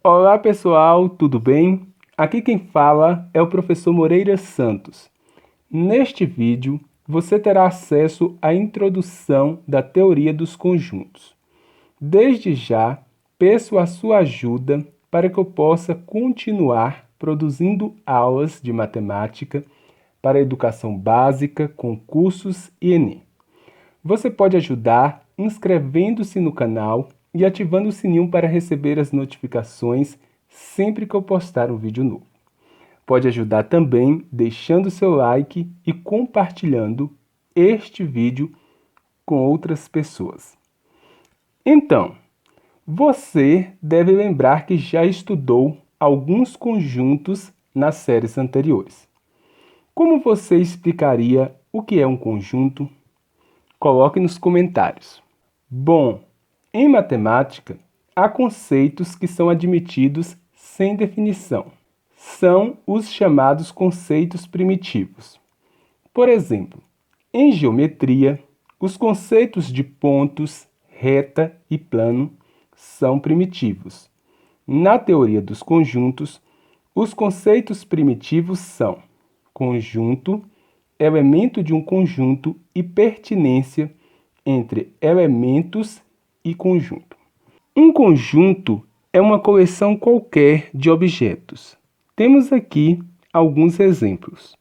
Olá pessoal, tudo bem? Aqui quem fala é o professor Moreira Santos. Neste vídeo, você terá acesso à introdução da teoria dos conjuntos. Desde já, peço a sua ajuda para que eu possa continuar produzindo aulas de matemática para a educação básica, concursos e Enem. Você pode ajudar inscrevendo-se no canal e ativando o sininho para receber as notificações sempre que eu postar um vídeo novo. Pode ajudar também deixando seu like e compartilhando este vídeo com outras pessoas. Então, você deve lembrar que já estudou alguns conjuntos nas séries anteriores. Como você explicaria o que é um conjunto? Coloque nos comentários. Bom, em matemática, há conceitos que são admitidos sem definição. São os chamados conceitos primitivos. Por exemplo, em geometria, os conceitos de pontos, reta e plano são primitivos. Na teoria dos conjuntos, os conceitos primitivos são conjunto, elemento de um conjunto e pertinência entre elementos e conjunto. Um conjunto é uma coleção qualquer de objetos. Temos aqui alguns exemplos.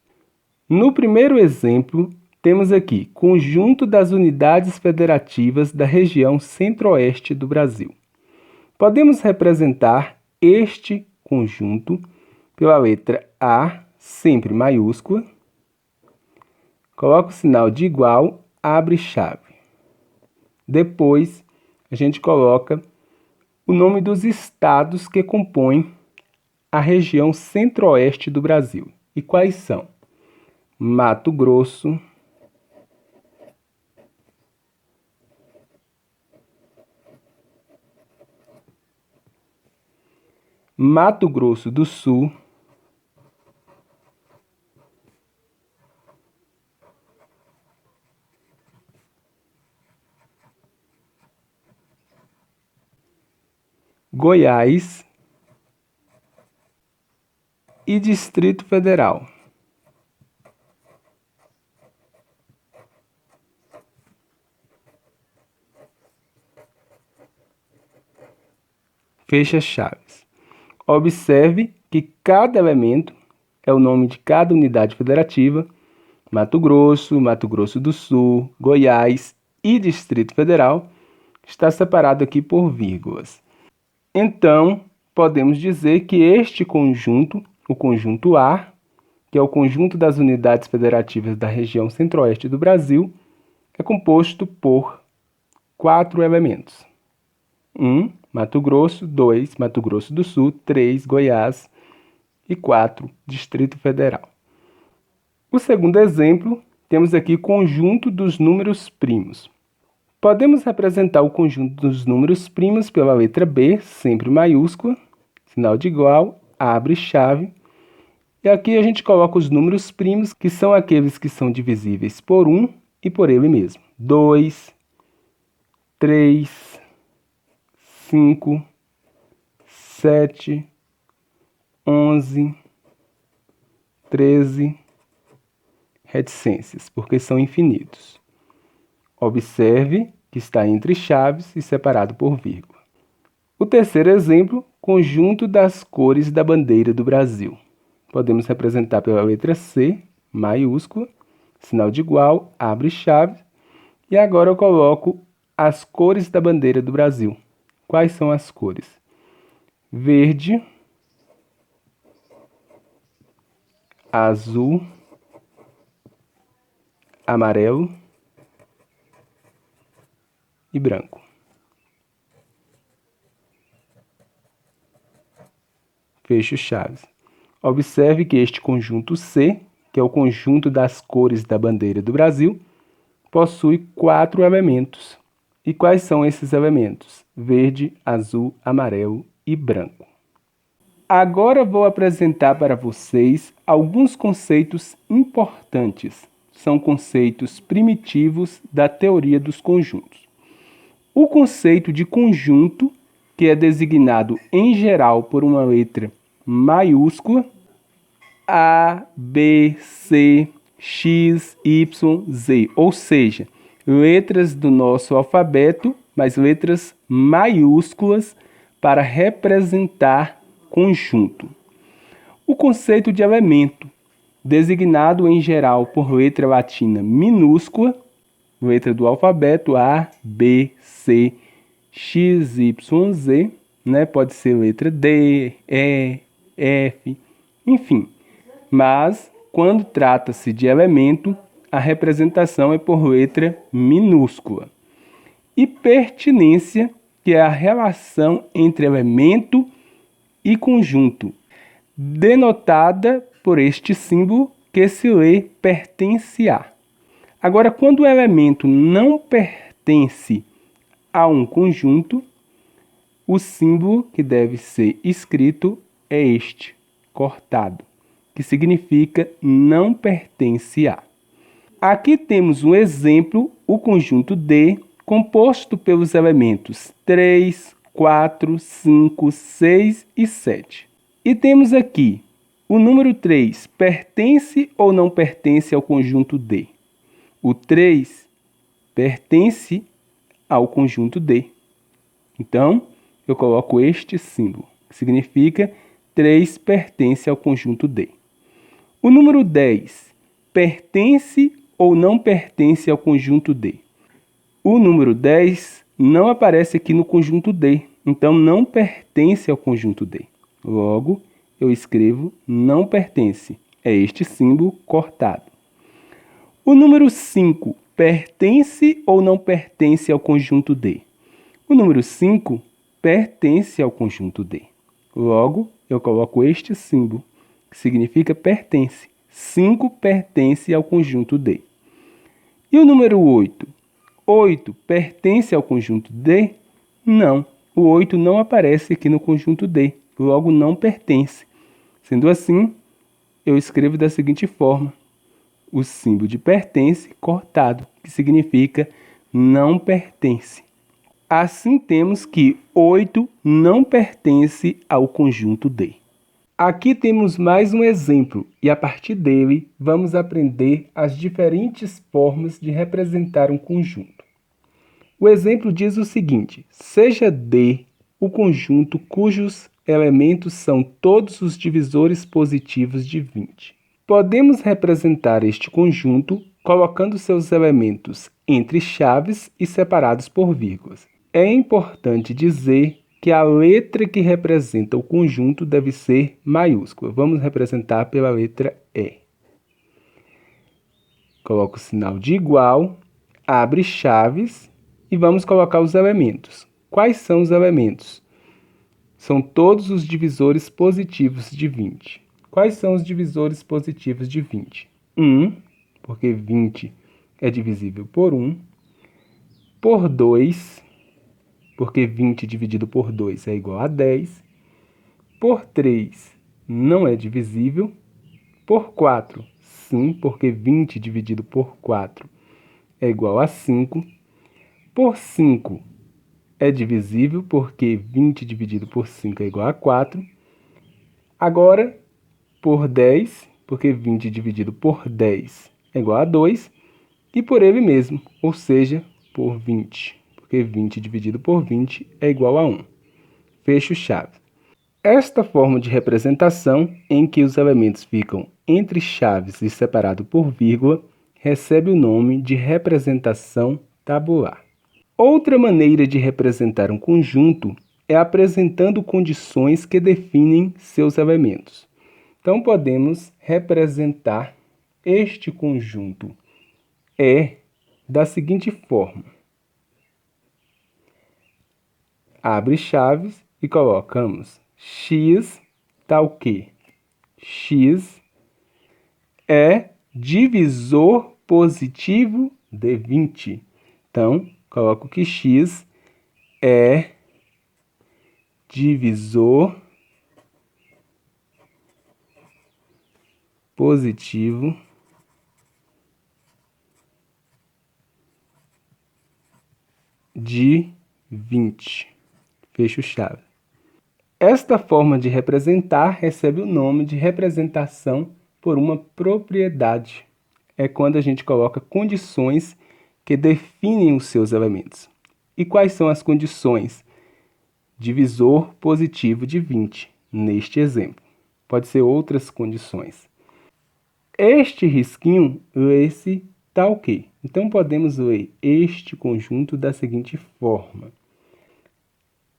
No primeiro exemplo, temos aqui conjunto das unidades federativas da região centro-oeste do Brasil. Podemos representar este conjunto pela letra A, sempre maiúscula. Coloca o sinal de igual, abre chave. Depois, a gente coloca o nome dos estados que compõem a região centro-oeste do Brasil. E quais são? Mato Grosso, Mato Grosso do Sul, Goiás e Distrito Federal. Fecha chaves. Observe que cada elemento é o nome de cada unidade federativa. Mato Grosso do Sul, Goiás e Distrito Federal está separado aqui por vírgulas. Então, podemos dizer que este conjunto, o conjunto A, que é o conjunto das unidades federativas da região centro-oeste do Brasil, é composto por 4 elementos. 1, Mato Grosso, 2, Mato Grosso do Sul, 3, Goiás e 4, Distrito Federal. O segundo exemplo, temos aqui o conjunto dos números primos. Podemos representar o conjunto dos números primos pela letra B, sempre maiúscula, sinal de igual, abre chave. E aqui a gente coloca os números primos, que são aqueles que são divisíveis por 1 e por ele mesmo. 2, 3, 5, 7, 11, 13, reticências, porque são infinitos. Observe que está entre chaves e separado por vírgula. O terceiro exemplo, conjunto das cores da bandeira do Brasil. Podemos representar pela letra C, maiúscula, sinal de igual, abre chave. E agora eu coloco as cores da bandeira do Brasil. Quais são as cores? Verde, azul, amarelo e branco. Fecho chaves. Observe que este conjunto C, que é o conjunto das cores da bandeira do Brasil, possui 4 elementos. E quais são esses elementos? Verde, azul, amarelo e branco. Agora vou apresentar para vocês alguns conceitos importantes. São conceitos primitivos da teoria dos conjuntos. O conceito de conjunto que é designado em geral por uma letra maiúscula, A, B, C, X, Y, Z, ou seja, letras do nosso alfabeto, mas letras maiúsculas para representar conjunto. O conceito de elemento, designado em geral por letra latina minúscula, letra do alfabeto A, B, C, X, Y, Z, né? Pode ser letra D, E, F, enfim. Mas, quando trata-se de elemento, a representação é por letra minúscula. E pertinência, que é a relação entre elemento e conjunto, denotada por este símbolo que se lê pertence a. Agora, quando o elemento não pertence a um conjunto, o símbolo que deve ser escrito é este, cortado, que significa não pertence a. Aqui temos um exemplo, o conjunto D, composto pelos elementos 3, 4, 5, 6 e 7. E temos aqui, o número 3 pertence ou não pertence ao conjunto D? O 3 pertence ao conjunto D. Então, eu coloco este símbolo, que significa 3 pertence ao conjunto D. O número 10 pertence ou não pertence ao conjunto D? O número 10 não aparece aqui no conjunto D, então não pertence ao conjunto D. Logo, eu escrevo não pertence. É este símbolo cortado. O número 5 pertence ou não pertence ao conjunto D? O número 5 pertence ao conjunto D. Logo, eu coloco este símbolo, que significa pertence. 5 pertence ao conjunto D. E o número 8? 8 pertence ao conjunto D? Não, o 8 não aparece aqui no conjunto D, logo não pertence. Sendo assim, eu escrevo da seguinte forma: o símbolo de pertence cortado, que significa não pertence. Assim temos que 8 não pertence ao conjunto D. Aqui temos mais um exemplo e a partir dele vamos aprender as diferentes formas de representar um conjunto. O exemplo diz o seguinte: seja D o conjunto cujos elementos são todos os divisores positivos de 20. Podemos representar este conjunto colocando seus elementos entre chaves e separados por vírgulas. É importante dizer que a letra que representa o conjunto deve ser maiúscula. Vamos representar pela letra E. Coloco o sinal de igual, abre chaves e vamos colocar os elementos. Quais são os elementos? São todos os divisores positivos de 20. Quais são os divisores positivos de 20? 1, porque 20 é divisível por 1. Por 2, porque 20 dividido por 2 é igual a 10. Por 3, não é divisível. Por 4, sim, porque 20 dividido por 4 é igual a 5. Por 5, é divisível, porque 20 dividido por 5 é igual a 4. Agora, por 10, porque 20 dividido por 10 é igual a 2. E por ele mesmo, ou seja, por 20, porque 20 dividido por 20 é igual a 1. Fecho chave. Esta forma de representação, em que os elementos ficam entre chaves e separado por vírgula, recebe o nome de representação tabular. Outra maneira de representar um conjunto é apresentando condições que definem seus elementos. Então, podemos representar este conjunto E da seguinte forma. Abre chaves e colocamos x tal que x é divisor positivo de 20. Então, coloco que x é divisor positivo de 20. fecho-chave. Esta forma de representar recebe o nome de representação por uma propriedade. É quando a gente coloca condições que definem os seus elementos. E quais são as condições? Divisor positivo de 20, neste exemplo. Pode ser outras condições. Este risquinho lê-se tal que. Então, podemos ler este conjunto da seguinte forma.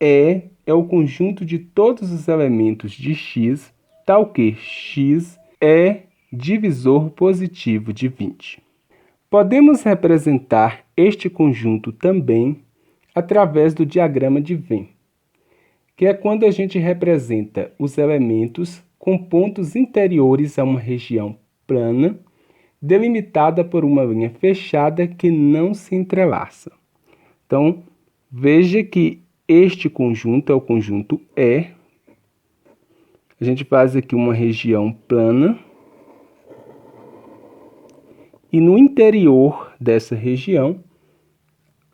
É o conjunto de todos os elementos de x, tal que x é divisor positivo de 20. Podemos representar este conjunto também através do diagrama de Venn, que é quando a gente representa os elementos com pontos interiores a uma região plana, delimitada por uma linha fechada que não se entrelaça. Então, veja que este conjunto é o conjunto E. A gente faz aqui uma região plana. E no interior dessa região,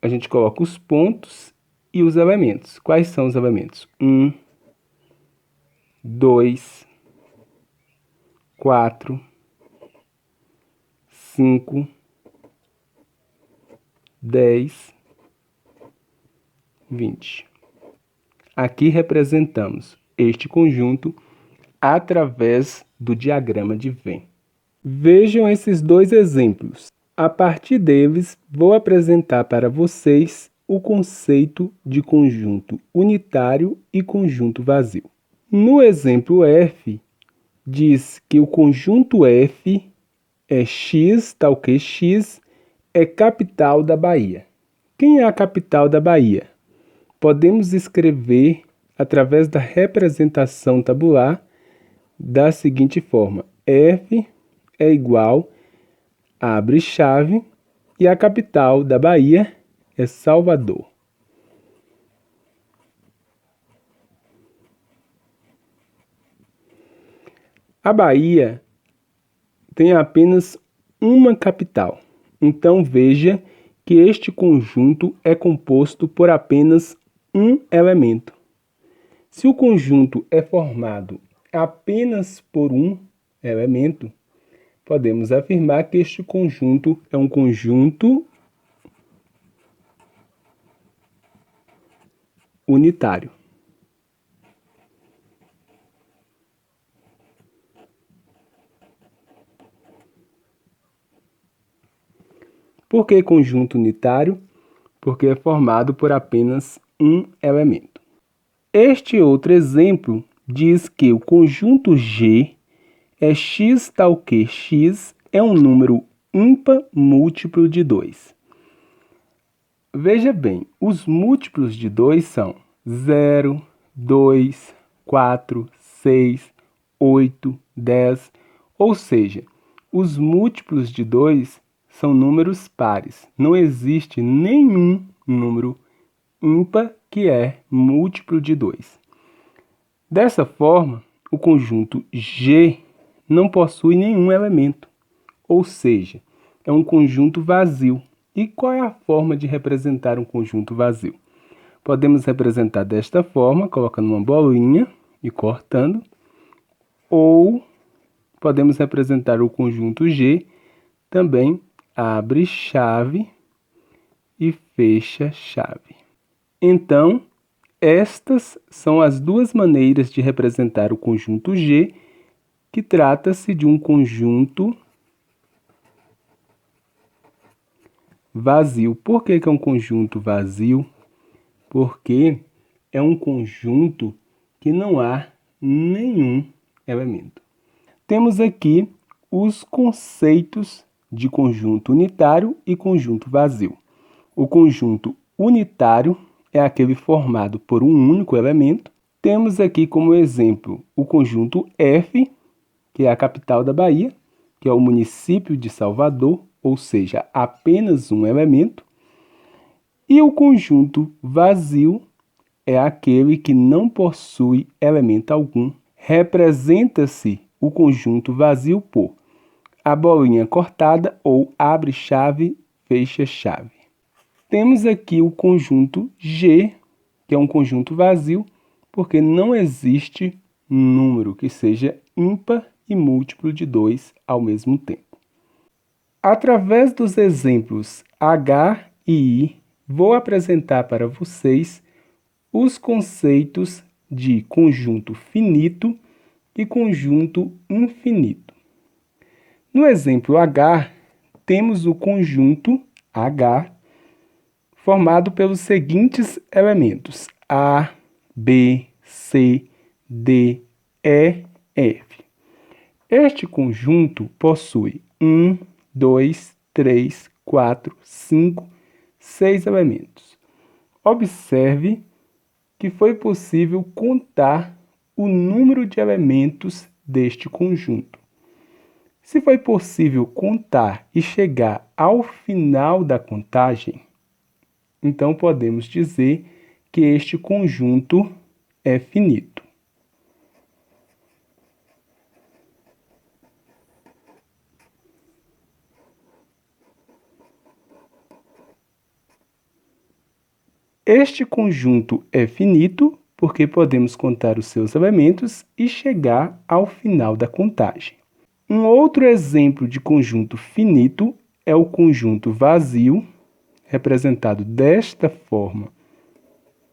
a gente coloca os pontos e os elementos. Quais são os elementos? 1, 2, 4, 5, 10, 20. Aqui representamos este conjunto através do diagrama de Venn. Vejam esses dois exemplos. A partir deles, vou apresentar para vocês o conceito de conjunto unitário e conjunto vazio. No exemplo F, diz que o conjunto F é x, tal que x é capital da Bahia. Quem é a capital da Bahia? Podemos escrever através da representação tabular da seguinte forma. F é igual, abre chave, e a capital da Bahia é Salvador. A Bahia tem apenas uma capital. Então, veja que este conjunto é composto por apenas um elemento. Se o conjunto é formado apenas por um elemento, podemos afirmar que este conjunto é um conjunto unitário. Por que conjunto unitário? Porque é formado por apenas um elemento. Este outro exemplo diz que o conjunto G é x tal que x é um número ímpar múltiplo de 2. Veja bem, os múltiplos de 2 são 0, 2, 4, 6, 8, 10, ou seja, os múltiplos de 2 são números pares. Não existe nenhum número ímpar que é múltiplo de 2. Dessa forma, o conjunto G não possui nenhum elemento, ou seja, é um conjunto vazio. E qual é a forma de representar um conjunto vazio? Podemos representar desta forma, colocando uma bolinha e cortando, ou podemos representar o conjunto G também abre chave e fecha chave. Então, estas são as duas maneiras de representar o conjunto G, que trata-se de um conjunto vazio. Por que é um conjunto vazio? Porque é um conjunto que não há nenhum elemento. Temos aqui os conceitos de conjunto unitário e conjunto vazio. O conjunto unitário é aquele formado por um único elemento. Temos aqui como exemplo o conjunto F, que é a capital da Bahia, que é o município de Salvador, ou seja, apenas um elemento. E o conjunto vazio é aquele que não possui elemento algum. Representa-se o conjunto vazio por a bolinha cortada ou abre chave, fecha chave. Temos aqui o conjunto G, que é um conjunto vazio, porque não existe número que seja ímpar e múltiplo de 2 ao mesmo tempo. Através dos exemplos H e I, vou apresentar para vocês os conceitos de conjunto finito e conjunto infinito. No exemplo H, temos o conjunto H formado pelos seguintes elementos: A, B, C, D, E, F. Este conjunto possui 1, 2, 3, 4, 5, 6 elementos. Observe que foi possível contar o número de elementos deste conjunto. Se foi possível contar e chegar ao final da contagem, então podemos dizer que este conjunto é finito. Este conjunto é finito porque podemos contar os seus elementos e chegar ao final da contagem. Um outro exemplo de conjunto finito é o conjunto vazio, representado desta forma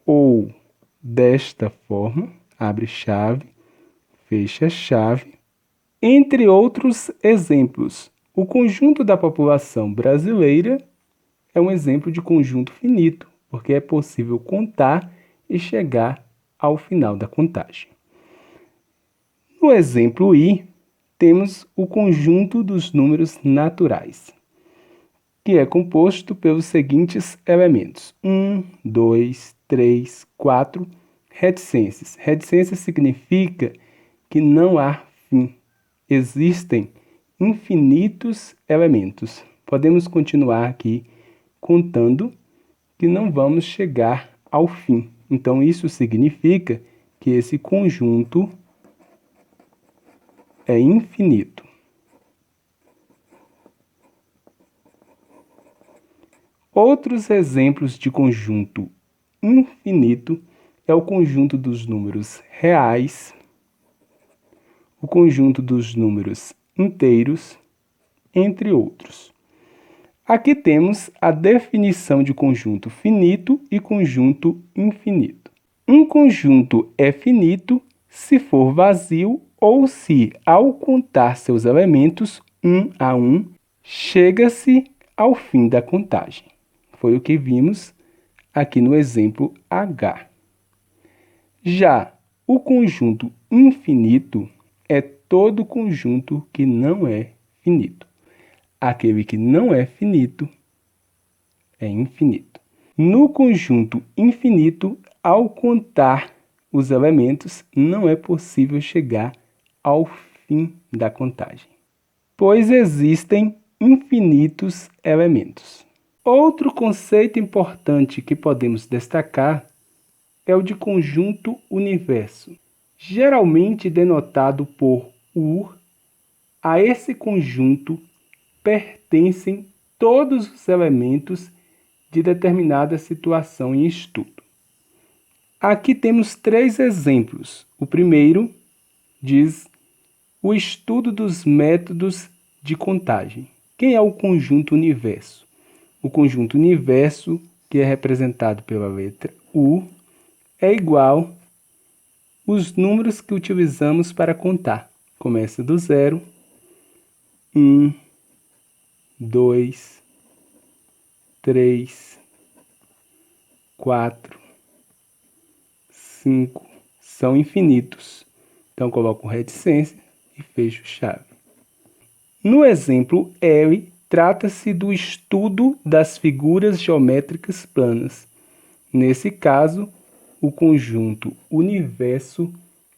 ou desta forma, abre chave, fecha chave. Entre outros exemplos, o conjunto da população brasileira é um exemplo de conjunto finito, porque é possível contar e chegar ao final da contagem. No exemplo I, temos o conjunto dos números naturais, que é composto pelos seguintes elementos: 1, 2, 3, 4, reticências. Reticência significa que não há fim. Existem infinitos elementos. Podemos continuar aqui contando que não vamos chegar ao fim. Então, isso significa que esse conjunto é infinito. Outros exemplos de conjunto infinito é o conjunto dos números reais, o conjunto dos números inteiros, entre outros. Aqui temos a definição de conjunto finito e conjunto infinito. Um conjunto é finito se for vazio ou se, ao contar seus elementos um a um, chega-se ao fim da contagem. Foi o que vimos aqui no exemplo H. Já o conjunto infinito é todo conjunto que não é finito. Aquele que não é finito é infinito. No conjunto infinito, ao contar os elementos, não é possível chegar ao fim da contagem, pois existem infinitos elementos. Outro conceito importante que podemos destacar é o de conjunto universo, geralmente denotado por UR. A esse conjunto pertencem todos os elementos de determinada situação em estudo. Aqui temos 3 exemplos. O primeiro diz o estudo dos métodos de contagem. Quem é o conjunto universo? O conjunto universo, que é representado pela letra U, é igual os números que utilizamos para contar. Começa do 0, 1, 2, 3, 4, 5, são infinitos. Então, coloco reticência e fecho chave. No exemplo L, trata-se do estudo das figuras geométricas planas. Nesse caso, o conjunto universo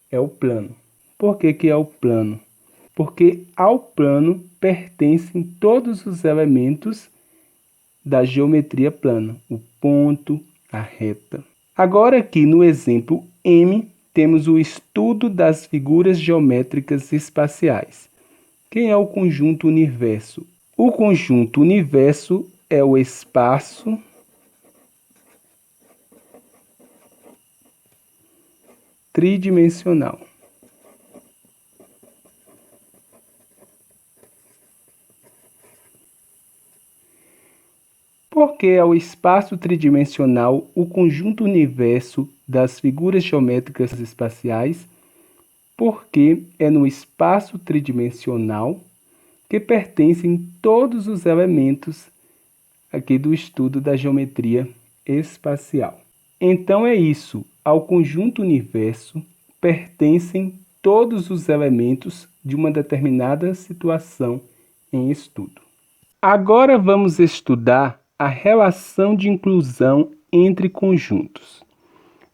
é o plano. Por que é o plano? Porque ao plano pertencem todos os elementos da geometria plana, o ponto, a reta. Agora aqui no exemplo M, temos o estudo das figuras geométricas espaciais. Quem é o conjunto universo? O conjunto universo é o espaço tridimensional. Porque é o espaço tridimensional o conjunto universo das figuras geométricas espaciais, porque é no espaço tridimensional que pertencem todos os elementos aqui do estudo da geometria espacial. Então é isso, ao conjunto universo pertencem todos os elementos de uma determinada situação em estudo. Agora vamos estudar a relação de inclusão entre conjuntos.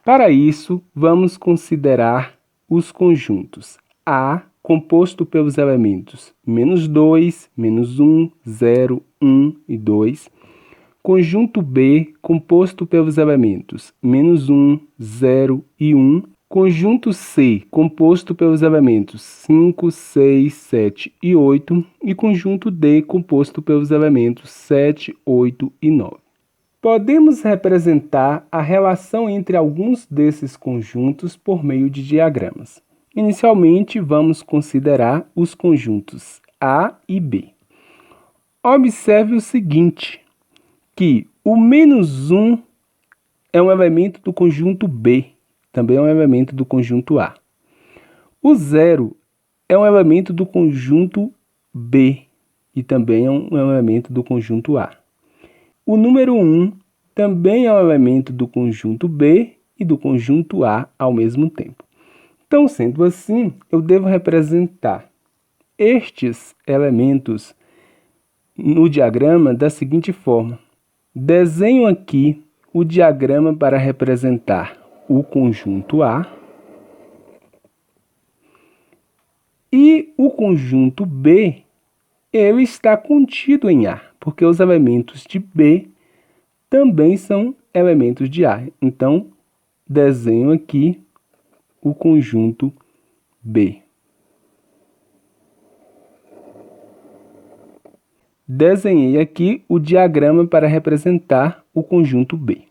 Para isso, vamos considerar os conjuntos A, composto pelos elementos -2, -1, 0, 1 e 2. Conjunto B, composto pelos elementos -1, 0 e 1. Conjunto C, composto pelos elementos 5, 6, 7 e 8. E conjunto D, composto pelos elementos 7, 8 e 9. Podemos representar a relação entre alguns desses conjuntos por meio de diagramas. Inicialmente, vamos considerar os conjuntos A e B. Observe o seguinte, que o -1 é um elemento do conjunto B, também é um elemento do conjunto A. O 0 é um elemento do conjunto B e também é um elemento do conjunto A. O número 1 também é um elemento do conjunto B e do conjunto A ao mesmo tempo. Então, sendo assim, eu devo representar estes elementos no diagrama da seguinte forma. Desenho aqui o diagrama para representar o conjunto A e o conjunto B, ele está contido em A, porque os elementos de B também são elementos de A. Então, desenho aqui o conjunto B. Desenhei aqui o diagrama para representar o conjunto B.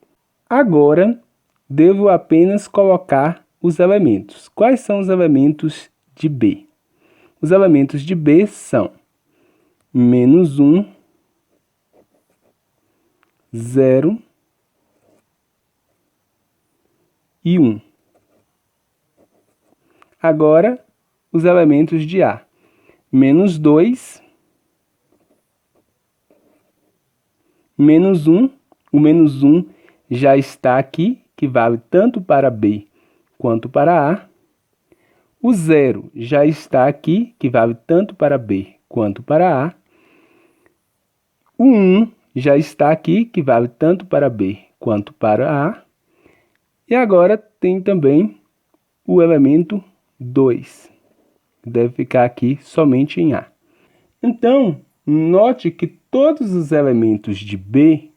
Agora, devo apenas colocar os elementos. Quais são os elementos de B? Os elementos de B são -1, 0 e 1. Agora, os elementos de A. -2, -1. O -1 já está aqui, que vale tanto para B quanto para A. O 0 já está aqui, que vale tanto para B quanto para A. O 1 já está aqui, que vale tanto para B quanto para A. E agora tem também o elemento 2, que deve ficar aqui somente em A. Então, note que todos os elementos de B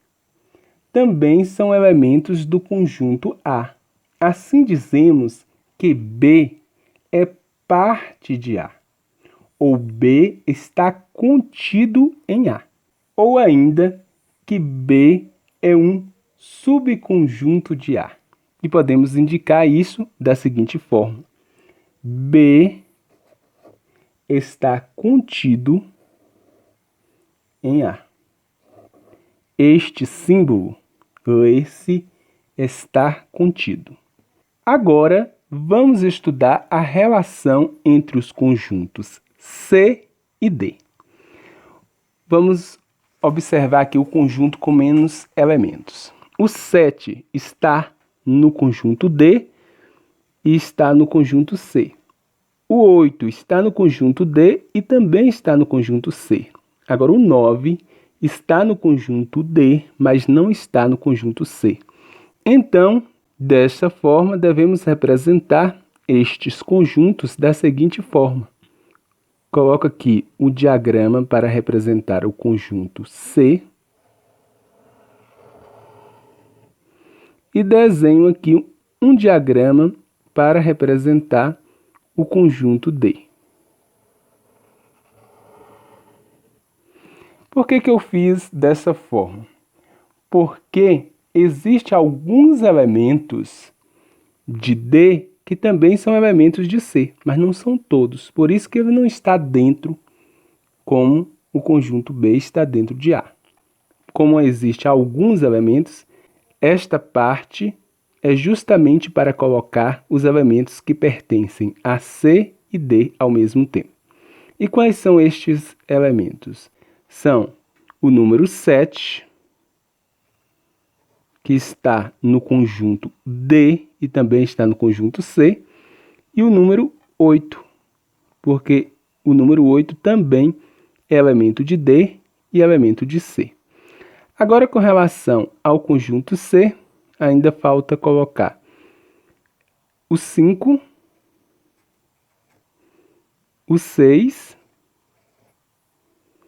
também são elementos do conjunto A. Assim dizemos que B é parte de A, ou B está contido em A, ou ainda que B é um subconjunto de A. E podemos indicar isso da seguinte forma. B está contido em A. Este símbolo, esse estar contido. Agora, vamos estudar a relação entre os conjuntos C e D. Vamos observar aqui o conjunto com menos elementos. O 7 está no conjunto D e está no conjunto C. O 8 está no conjunto D e também está no conjunto C. Agora, o 9 está no conjunto D, mas não está no conjunto C. Então, desta forma, devemos representar estes conjuntos da seguinte forma. Coloco aqui o diagrama para representar o conjunto C. E desenho aqui um diagrama para representar o conjunto D. Por que eu fiz dessa forma? Porque existem alguns elementos de D que também são elementos de C, mas não são todos. Por isso que ele não está dentro como o conjunto B está dentro de A. Como existem alguns elementos, esta parte é justamente para colocar os elementos que pertencem a C e D ao mesmo tempo. E quais são estes elementos? São o número 7, que está no conjunto D e também está no conjunto C, e o número 8, porque o número 8 também é elemento de D e elemento de C. Agora, com relação ao conjunto C, ainda falta colocar o 5, o 6,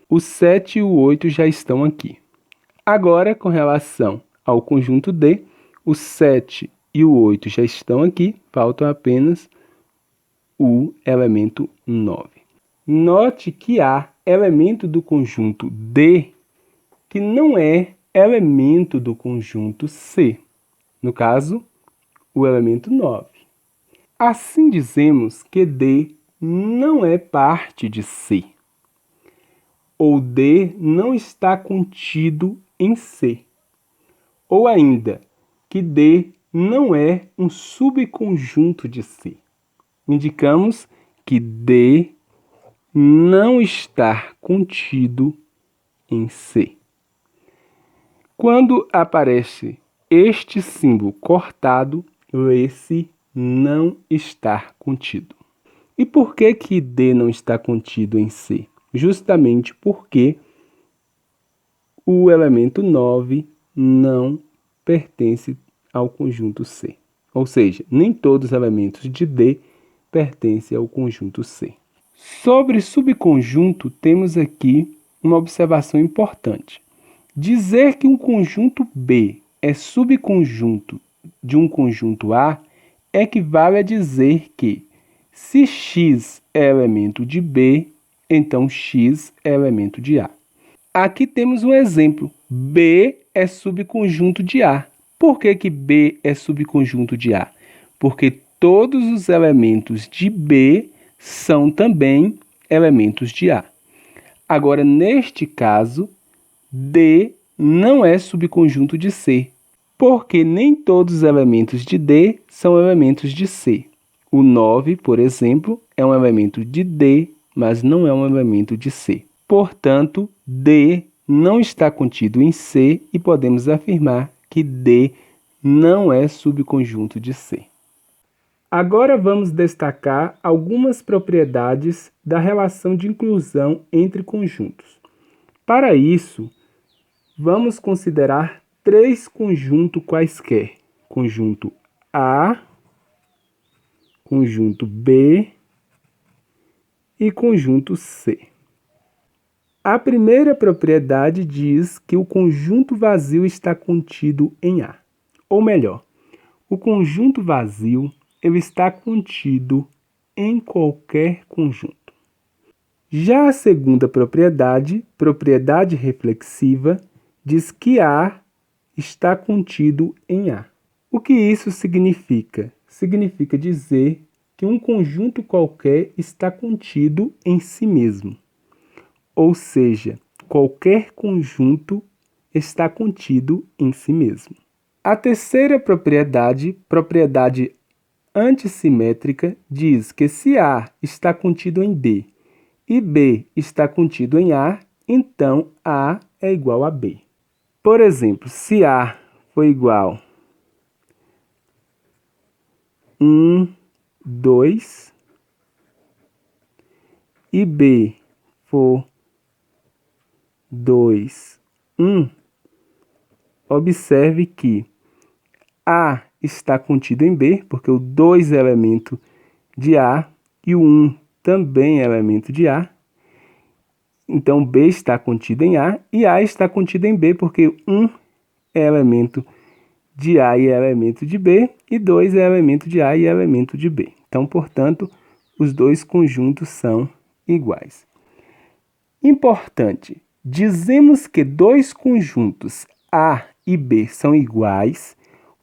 o 7 e o 8 já estão aqui. Agora, com relação ao conjunto D, o 7 e o 8 já estão aqui, faltam apenas o elemento 9. Note que há elemento do conjunto D que não é elemento do conjunto C, no caso, o elemento 9. Assim dizemos que D não é parte de C, ou D não está contido em C, ou ainda que D não é um subconjunto de C. Indicamos que D não está contido em C. Quando aparece este símbolo cortado, esse não está contido. E por que que D não está contido em C? Justamente porque o elemento 9 não pertence ao conjunto C. Ou seja, nem todos os elementos de D pertencem ao conjunto C. Sobre subconjunto, temos aqui uma observação importante. Dizer que um conjunto B é subconjunto de um conjunto A equivale a dizer que, se X é elemento de B, então X é elemento de A. Aqui temos um exemplo. B é subconjunto de A. Por que que B é subconjunto de A? Porque todos os elementos de B são também elementos de A. Agora, neste caso, D não é subconjunto de C, porque nem todos os elementos de D são elementos de C. O 9, por exemplo, é um elemento de D, mas não é um elemento de C. Portanto, D não está contido em C e podemos afirmar que D não é subconjunto de C. Agora vamos destacar algumas propriedades da relação de inclusão entre conjuntos. Para isso, vamos considerar 3 conjuntos quaisquer: conjunto A, conjunto B e conjunto C. A primeira propriedade diz que o conjunto vazio está contido em A. Ou melhor, o conjunto vazio ele está contido em qualquer conjunto. Já a segunda propriedade reflexiva, diz que A está contido em A. O que isso significa? Significa dizer que um conjunto qualquer está contido em si mesmo. Ou seja, qualquer conjunto está contido em si mesmo. A terceira propriedade antissimétrica, diz que se A está contido em B e B está contido em A, então A é igual a B. Por exemplo, se A for igual 1, 2 e B for 2, 1, observe que A está contido em B, porque o 2 é elemento de A e o 1 também é elemento de A. Então, B está contido em A e A está contido em B, porque 1 é elemento de A e é elemento de B, e 2 é elemento de A e é elemento de B. Então, portanto, os dois conjuntos são iguais. Importante, dizemos que dois conjuntos A e B são iguais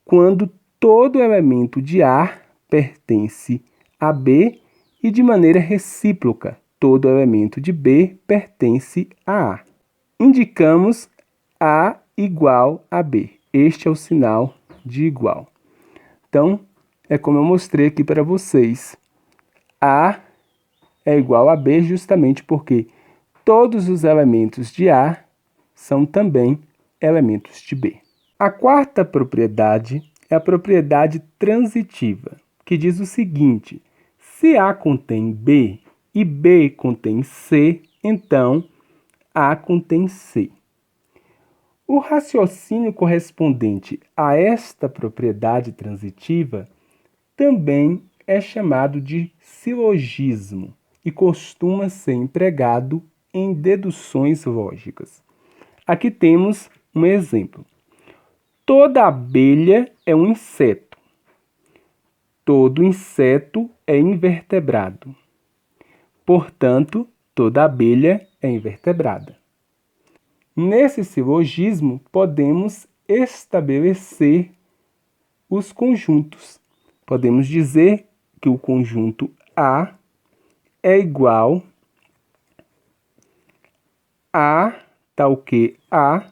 quando todo elemento de A pertence a B e de maneira recíproca, todo elemento de B pertence a A. Indicamos A igual a B. Este é o sinal de igual. Então, é como eu mostrei aqui para vocês. A é igual a B justamente porque todos os elementos de A são também elementos de B. A quarta propriedade é a propriedade transitiva, que diz o seguinte: se A contém B e B contém C, então A contém C. O raciocínio correspondente a esta propriedade transitiva também é chamado de silogismo e costuma ser empregado em deduções lógicas. Aqui temos um exemplo. Toda abelha é um inseto. Todo inseto é invertebrado. Portanto, toda abelha é invertebrada. Nesse silogismo, podemos estabelecer os conjuntos. Podemos dizer que o conjunto A é igual a tal que A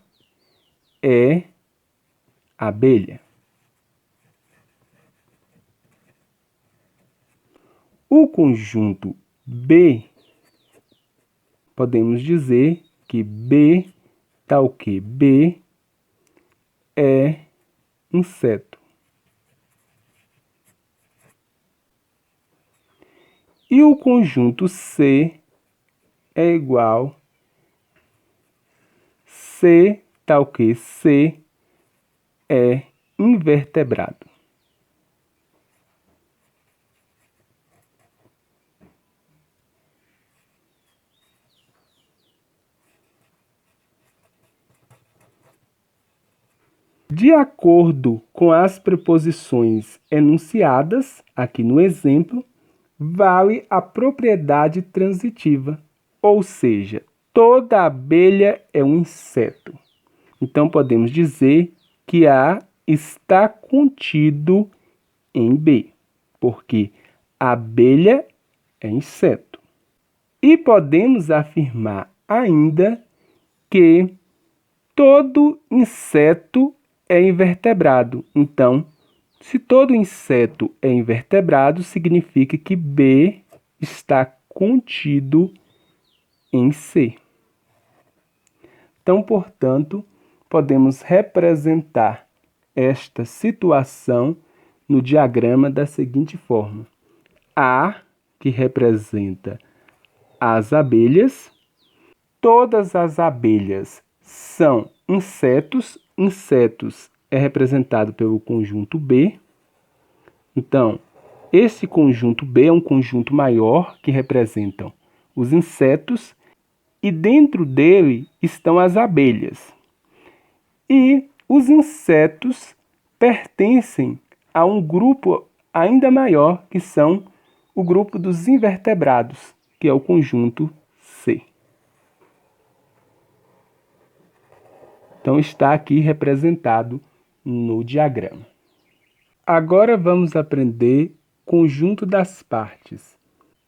é abelha. O conjunto B, podemos dizer que B tal que B é inseto. E o conjunto C é igual C tal que C é invertebrado. De acordo com as preposições enunciadas aqui no exemplo, vale a propriedade transitiva, ou seja, toda abelha é um inseto. Então, podemos dizer que A está contido em B, porque a abelha é inseto. E podemos afirmar ainda que todo inseto é invertebrado. Então, se todo inseto é invertebrado, significa que B está contido em C. Então, portanto, podemos representar esta situação no diagrama da seguinte forma: A, que representa as abelhas, todas as abelhas são insetos. Insetos é representado pelo conjunto B. Então, esse conjunto B é um conjunto maior que representam os insetos e dentro dele estão as abelhas. E os insetos pertencem a um grupo ainda maior, que são o grupo dos invertebrados, que é o conjunto C. Então, está aqui representado no diagrama. Agora vamos aprender conjunto das partes.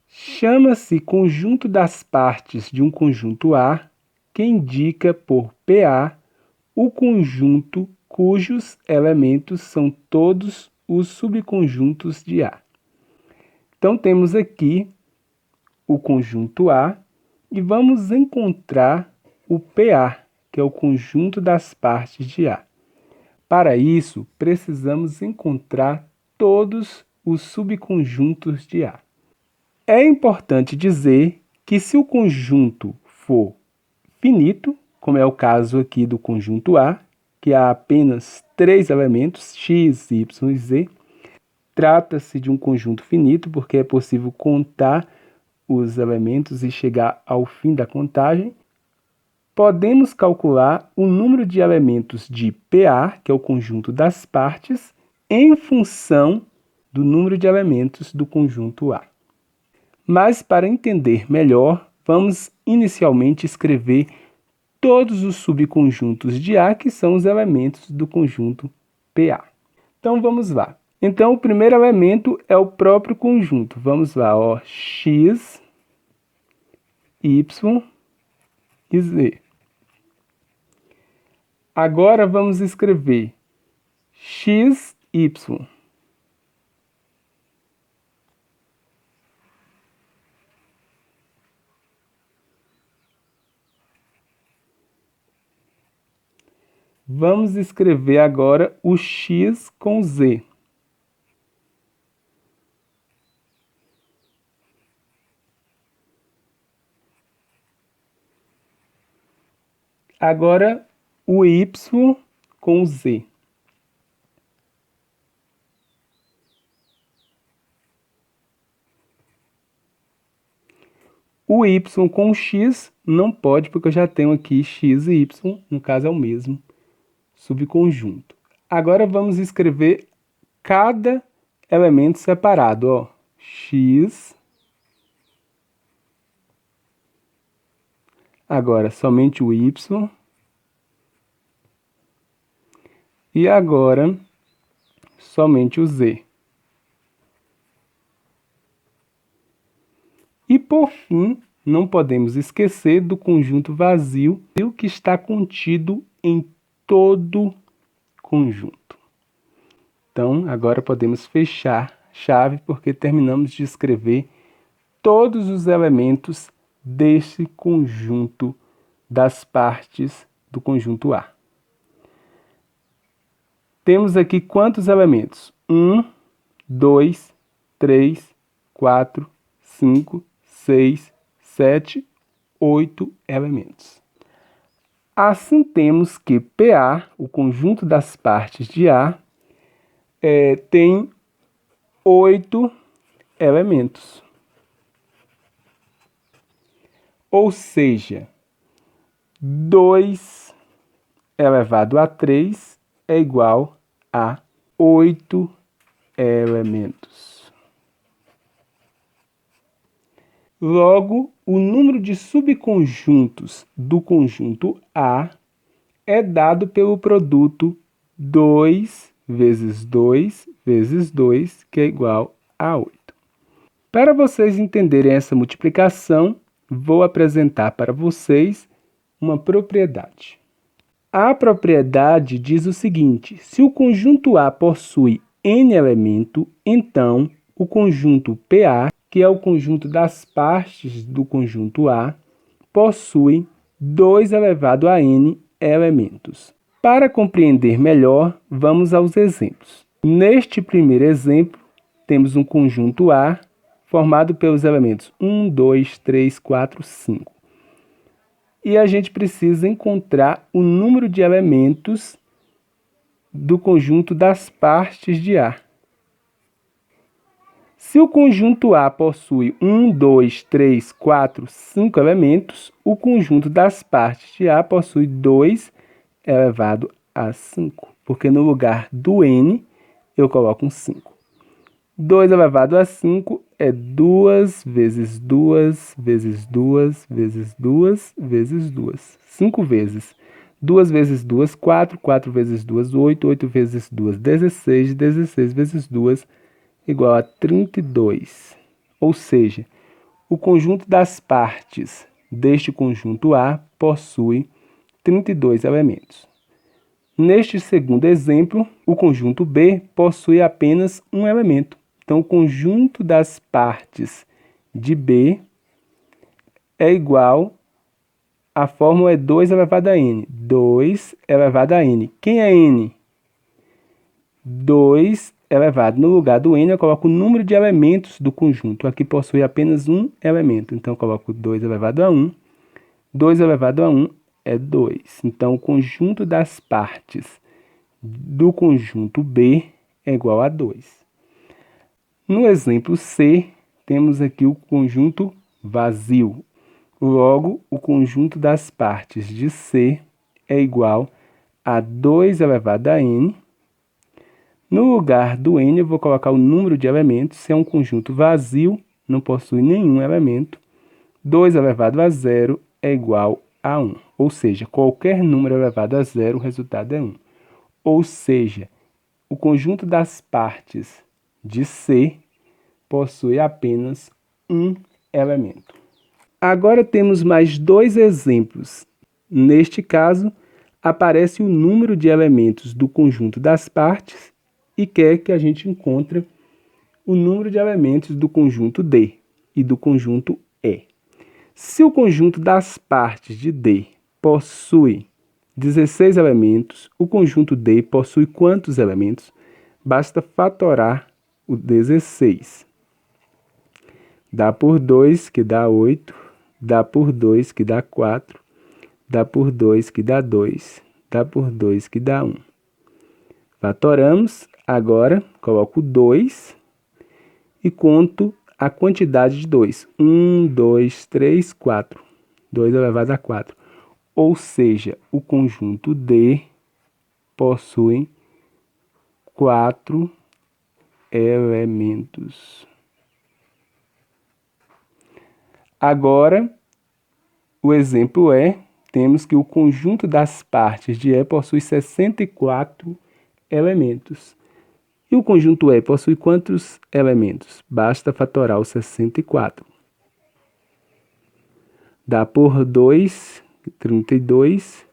Chama-se conjunto das partes de um conjunto A, que indica por PA o conjunto cujos elementos são todos os subconjuntos de A. Então, temos aqui o conjunto A e vamos encontrar o PA, que é o conjunto das partes de A. Para isso, precisamos encontrar todos os subconjuntos de A. É importante dizer que se o conjunto for finito, como é o caso aqui do conjunto A, que há apenas 3 elementos, x, y e z, trata-se de um conjunto finito, porque é possível contar os elementos e chegar ao fim da contagem. Podemos calcular o número de elementos de PA, que é o conjunto das partes, em função do número de elementos do conjunto A. Mas, para entender melhor, vamos inicialmente escrever todos os subconjuntos de A, que são os elementos do conjunto PA. Então, vamos lá. Então, o primeiro elemento é o próprio conjunto. Vamos lá, ó, x, y e z. Agora vamos escrever x, y. Vamos escrever agora o x com z. Agora o y com z. O y com o x não pode, porque eu já tenho aqui x e y, no caso é o mesmo subconjunto. Agora vamos escrever cada elemento separado, ó. X. Agora somente o y. E agora somente o z. E por fim, não podemos esquecer do conjunto vazio, que está contido em todo conjunto. Então, agora podemos fechar chave, porque terminamos de escrever todos os elementos desse conjunto das partes do conjunto A. Temos aqui quantos elementos? 1, 2, 3, 4, 5, 6, 7, 8 elementos. Assim temos que PA, o conjunto das partes de A, tem 8 elementos. Ou seja, 2 elevado a 3 é igual a 8 elementos. Logo, o número de subconjuntos do conjunto A é dado pelo produto 2 vezes 2 vezes 2, que é igual a 8. Para vocês entenderem essa multiplicação, vou apresentar para vocês uma propriedade. A propriedade diz o seguinte: se o conjunto A possui n elementos, então o conjunto PA, que é o conjunto das partes do conjunto A, possui 2 elevado a n elementos. Para compreender melhor, vamos aos exemplos. Neste primeiro exemplo, temos um conjunto A formado pelos elementos 1, 2, 3, 4, 5. E a gente precisa encontrar o número de elementos do conjunto das partes de A. Se o conjunto A possui 1, 2, 3, 4, 5 elementos, o conjunto das partes de A possui 2 elevado a 5, porque no lugar do n eu coloco um 5. 2 elevado a 5 é 2 vezes 2 vezes 2 vezes 2 vezes 2. 5 vezes. 2 vezes 2, 4. 4 vezes 2, 8. 8 vezes 2, 16. 16 vezes 2, igual a 32. Ou seja, o conjunto das partes deste conjunto A possui 32 elementos. Neste segundo exemplo, o conjunto B possui apenas um elemento. Então, o conjunto das partes de B é igual, a fórmula é 2 elevado a n. 2 elevado a n. Quem é n? 2 elevado. No lugar do n, eu coloco o número de elementos do conjunto. Aqui possui apenas um elemento. Então, eu coloco 2 elevado a 1. 2 elevado a 1 é 2. Então, o conjunto das partes do conjunto B é igual a 2. No exemplo C, temos aqui o conjunto vazio. Logo, o conjunto das partes de C é igual a 2 elevado a n. No lugar do n, eu vou colocar o número de elementos. Se é um conjunto vazio, não possui nenhum elemento. 2 elevado a 0 é igual a 1. Ou seja, qualquer número elevado a 0, o resultado é 1. Ou seja, o conjunto das partes de C possui apenas um elemento. Agora temos mais dois exemplos. Neste caso, aparece o número de elementos do conjunto das partes e quer que a gente encontre o número de elementos do conjunto D e do conjunto E. Se o conjunto das partes de D possui 16 elementos, o conjunto D possui quantos elementos? Basta fatorar o 16. Dá por 2, que dá 8. Dá por 2, que dá 4. Dá por 2, que dá 2. Dá por 2, que dá 1. Fatoramos. Agora, coloco 2 e conto a quantidade de 2. 1, 2, 3, 4. 2 elevado a 4. Ou seja, o conjunto D possui 4 elementos. Agora, o exemplo temos que o conjunto das partes de E possui 64 elementos. E o conjunto E possui quantos elementos? Basta fatorar o 64. Dá por 2, 32.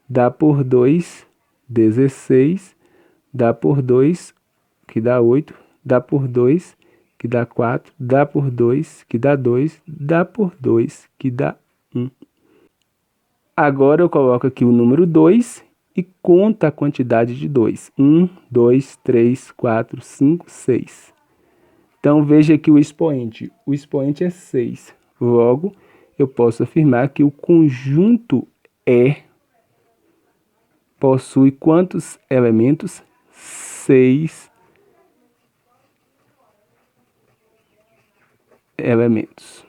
Dá por 2, 16. Dá por 2, que dá 8. Dá por 2, que dá 4. Dá por 2, que dá 2. Dá por 2, que dá 1. Agora eu coloco aqui o número 2 e conta a quantidade de 2. 1, 2, 3, 4, 5, 6. Então veja aqui o expoente. O expoente é 6. Logo, eu posso afirmar que o conjunto E possui quantos elementos? 6 elementos.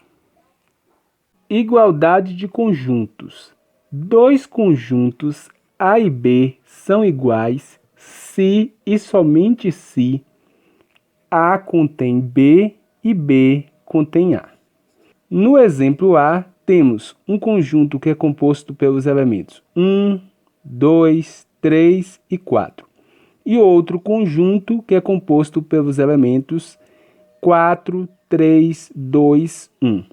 Igualdade de conjuntos. Dois conjuntos A e B são iguais se e somente se A contém B e B contém A. No exemplo A, temos um conjunto que é composto pelos elementos 1, 2, 3 e 4. E outro conjunto que é composto pelos elementos 4, 3, 2, 1.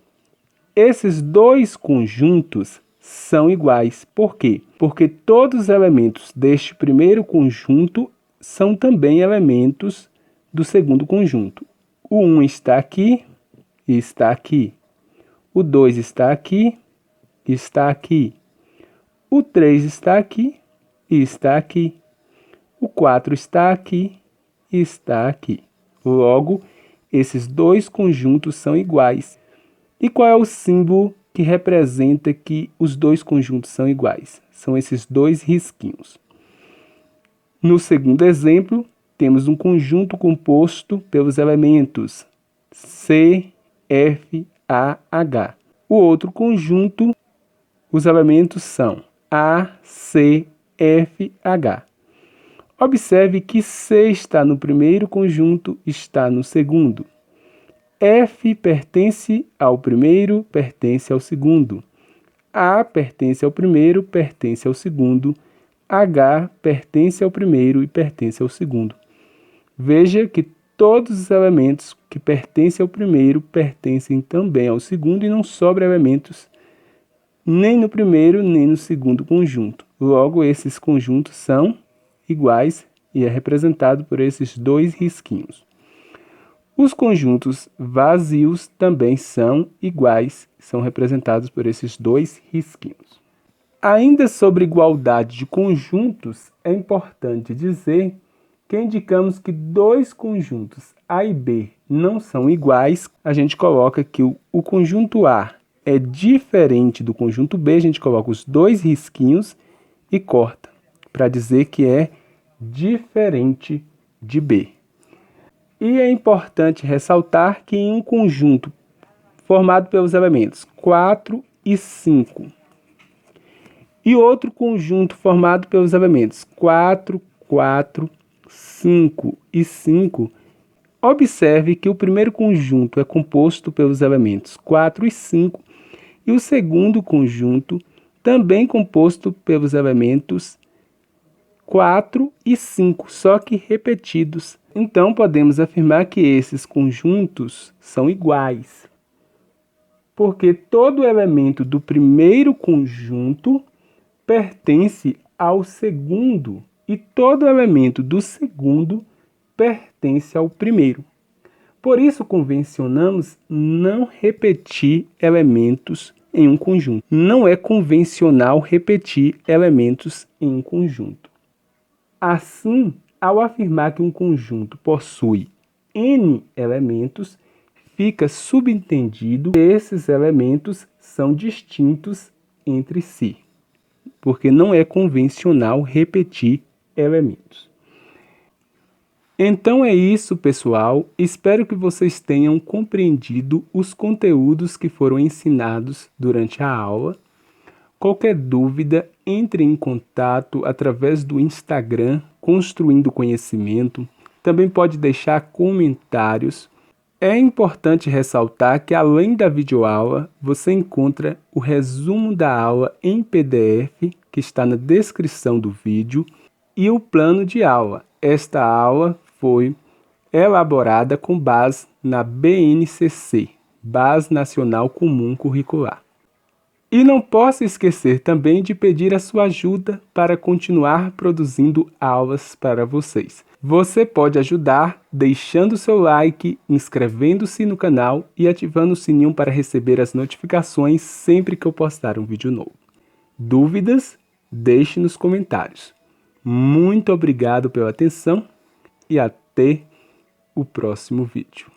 Esses dois conjuntos são iguais. Por quê? Porque todos os elementos deste primeiro conjunto são também elementos do segundo conjunto. O 1 está aqui e está aqui. O 2 está aqui e está aqui. O 3 está aqui e está aqui. O 4 está aqui e está aqui. Logo, esses dois conjuntos são iguais. E qual é o símbolo que representa que os dois conjuntos são iguais? São esses dois risquinhos. No segundo exemplo, temos um conjunto composto pelos elementos C, F, A, H. O outro conjunto, os elementos são A, C, F, H. Observe que C está no primeiro conjunto, está no segundo. F pertence ao primeiro, pertence ao segundo. A pertence ao primeiro, pertence ao segundo. H pertence ao primeiro e pertence ao segundo. Veja que todos os elementos que pertencem ao primeiro pertencem também ao segundo e não sobram elementos nem no primeiro nem no segundo conjunto. Logo, esses conjuntos são iguais e é representado por esses dois risquinhos. Os conjuntos vazios também são iguais, são representados por esses dois risquinhos. Ainda sobre igualdade de conjuntos, é importante dizer que indicamos que dois conjuntos A e B não são iguais. A gente coloca que o conjunto A é diferente do conjunto B, a gente coloca os dois risquinhos e corta, para dizer que é diferente de B. E é importante ressaltar que em um conjunto formado pelos elementos 4 e 5, e outro conjunto formado pelos elementos 4, 4, 5 e 5, observe que o primeiro conjunto é composto pelos elementos 4 e 5, e o segundo conjunto também composto pelos elementos 4 e 5, só que repetidos. Então, podemos afirmar que esses conjuntos são iguais, porque todo elemento do primeiro conjunto pertence ao segundo e todo elemento do segundo pertence ao primeiro. Por isso, convencionamos não repetir elementos em um conjunto. Não é convencional repetir elementos em um conjunto. Assim, ao afirmar que um conjunto possui N elementos, fica subentendido que esses elementos são distintos entre si, porque não é convencional repetir elementos. Então é isso, pessoal. Espero que vocês tenham compreendido os conteúdos que foram ensinados durante a aula. Qualquer dúvida, entre em contato através do Instagram, Construindo Conhecimento. Também pode deixar comentários. É importante ressaltar que, além da videoaula, você encontra o resumo da aula em PDF, que está na descrição do vídeo, e o plano de aula. Esta aula foi elaborada com base na BNCC, Base Nacional Comum Curricular. E não posso esquecer também de pedir a sua ajuda para continuar produzindo aulas para vocês. Você pode ajudar deixando seu like, inscrevendo-se no canal e ativando o sininho para receber as notificações sempre que eu postar um vídeo novo. Dúvidas? Deixe nos comentários. Muito obrigado pela atenção e até o próximo vídeo.